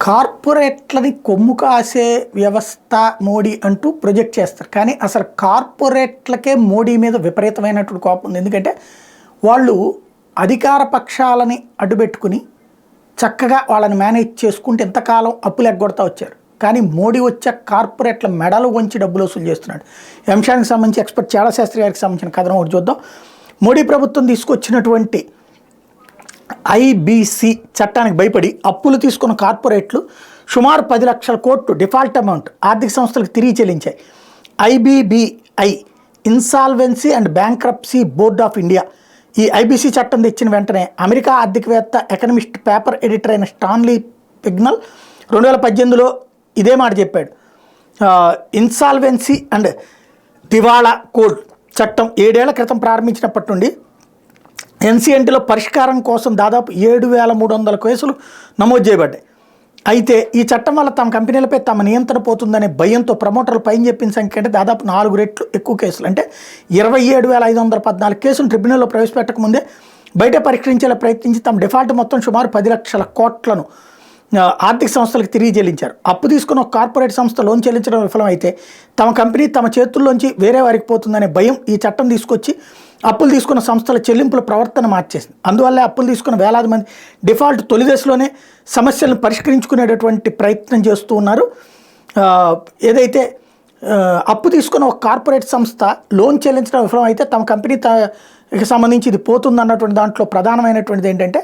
కార్పొరేట్లని కొమ్ము కాసే వ్యవస్థ మోడీ అంటూ ప్రొజెక్ట్ చేస్తారు. కానీ అసలు కార్పొరేట్లకే మోడీ మీద విపరీతమైనటువంటి కోపం ఉంది. ఎందుకంటే వాళ్ళు అధికార పక్షాలని అడ్డుపెట్టుకుని చక్కగా వాళ్ళని మేనేజ్ చేసుకుంటే ఎంతకాలం అప్పులు ఎగ్గొడతా వచ్చారు. కానీ మోడీ వచ్చే కార్పొరేట్ల మెడలు వంచి డబ్బులు వసూలు చేస్తున్నాడు. ఈ అంశానికి సంబంధించి ఎక్స్పర్ట్ చాలా శాస్త్రి గారికి సంబంధించిన కథనం ఒకటి చూద్దాం. మోడీ ప్రభుత్వం తీసుకొచ్చినటువంటి ఐబీసీ చట్టానికి భయపడి అప్పులు తీసుకున్న కార్పొరేట్లు సుమారు 10 లక్షల కోట్లు డిఫాల్ట్ అమౌంట్ ఆర్థిక సంస్థలకు తిరిగి చెల్లించాయి. IBBI insolvency and bankruptcy board of India ఈ ఐబీసీ చట్టం తెచ్చిన వెంటనే అమెరికా ఆర్థికవేత్త ఎకనమిస్ట్ పేపర్ ఎడిటర్ అయిన స్టాన్లీ పిగ్నల్ 2018లో ఇదే మాట చెప్పాడు. ఇన్సాల్వెన్సీ అండ్ దివాళా కోడ్ చట్టం 7 ఏళ్ల క్రితం ప్రారంభించినప్పటి నుండి ఎన్సీఎన్టీలో పరిష్కారం కోసం దాదాపు 7,300 కేసులు నమోదు చేయబడ్డాయి. అయితే ఈ చట్టం వల్ల తమ కంపెనీలపై తమ నియంత్రణ పోతుందనే భయంతో ప్రమోటర్లు పైన చెప్పిన సంఖ్య కంటే దాదాపు 4 రెట్లు ఎక్కువ కేసులు అంటే 27,514 కేసులు ట్రిబ్యునల్లో ప్రవేశపెట్టక ముందే బయట పరిష్కరించేలా ప్రయత్నించి తమ డిఫాల్ట్ మొత్తం సుమారు 10 లక్షల కోట్లను ఆర్థిక సంస్థలకు తిరిగి చెల్లించారు. అప్పు తీసుకున్న ఒక కార్పొరేట్ సంస్థ లోన్ చెల్లించడం విఫలమైతే తమ కంపెనీ తమ చేతుల్లోంచి వేరే వారికి పోతుందనే భయం ఈ చట్టం తీసుకొచ్చి అప్పులు తీసుకున్న సంస్థల చెల్లింపుల ప్రవర్తన మార్చేసింది. అందువల్లే అప్పులు తీసుకున్న వేలాది మంది డిఫాల్ట్ తొలి దశలోనే సమస్యలను పరిష్కరించుకునేటటువంటి ప్రయత్నం చేస్తూ ఉన్నారు. ఏదైతే అప్పు తీసుకున్న ఒక కార్పొరేట్ సంస్థ లోన్ చెల్లించడం విఫలమైతే తమ కంపెనీకి సంబంధించి ఇది పోతుందన్నటువంటి దాంట్లో ప్రధానమైనటువంటిది ఏంటంటే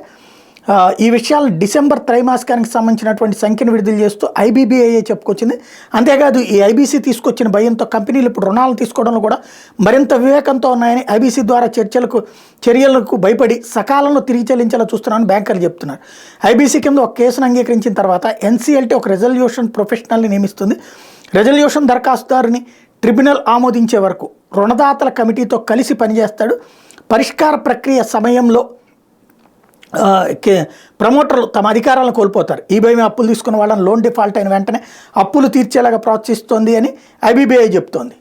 ఈ విషయాలను డిసెంబర్ త్రైమాసికానికి సంబంధించినటువంటి సంఖ్యను విడుదల చేస్తూ ఐబీబీఐ చెప్పుకొచ్చింది. అంతేకాదు ఈ ఐబీసీ తీసుకొచ్చిన భయంతో కంపెనీలు ఇప్పుడు రుణాలు తీసుకోవడంలో కూడా మరింత వివేకంతో ఉన్నాయని ఐబీసీ ద్వారా చర్యలకు భయపడి సకాలంలో తిరిగి చెల్లించేలా చూస్తున్నారని బ్యాంకర్లు చెప్తున్నారు. ఐబీసీ కింద ఒక కేసును అంగీకరించిన తర్వాత ఎన్సీఎల్టీ ఒక రెజల్యూషన్ ప్రొఫెషనల్ని నియమిస్తుంది. రెజల్యూషన్ దరఖాస్తుదారుని ట్రిబ్యునల్ ఆమోదించే వరకు రుణదాతల కమిటీతో కలిసి పనిచేస్తాడు. పరిష్కార ప్రక్రియ సమయంలో ప్రమోటర్లు తమ అధికారాలను కోల్పోతారు. ఈ భయం అప్పులు తీసుకున్న వాళ్ళని లోన్ డిఫాల్ట్ అయిన వెంటనే అప్పులు తీర్చేలాగా ప్రోత్సహిస్తోంది అని ఐబీబీఐ చెప్తోంది.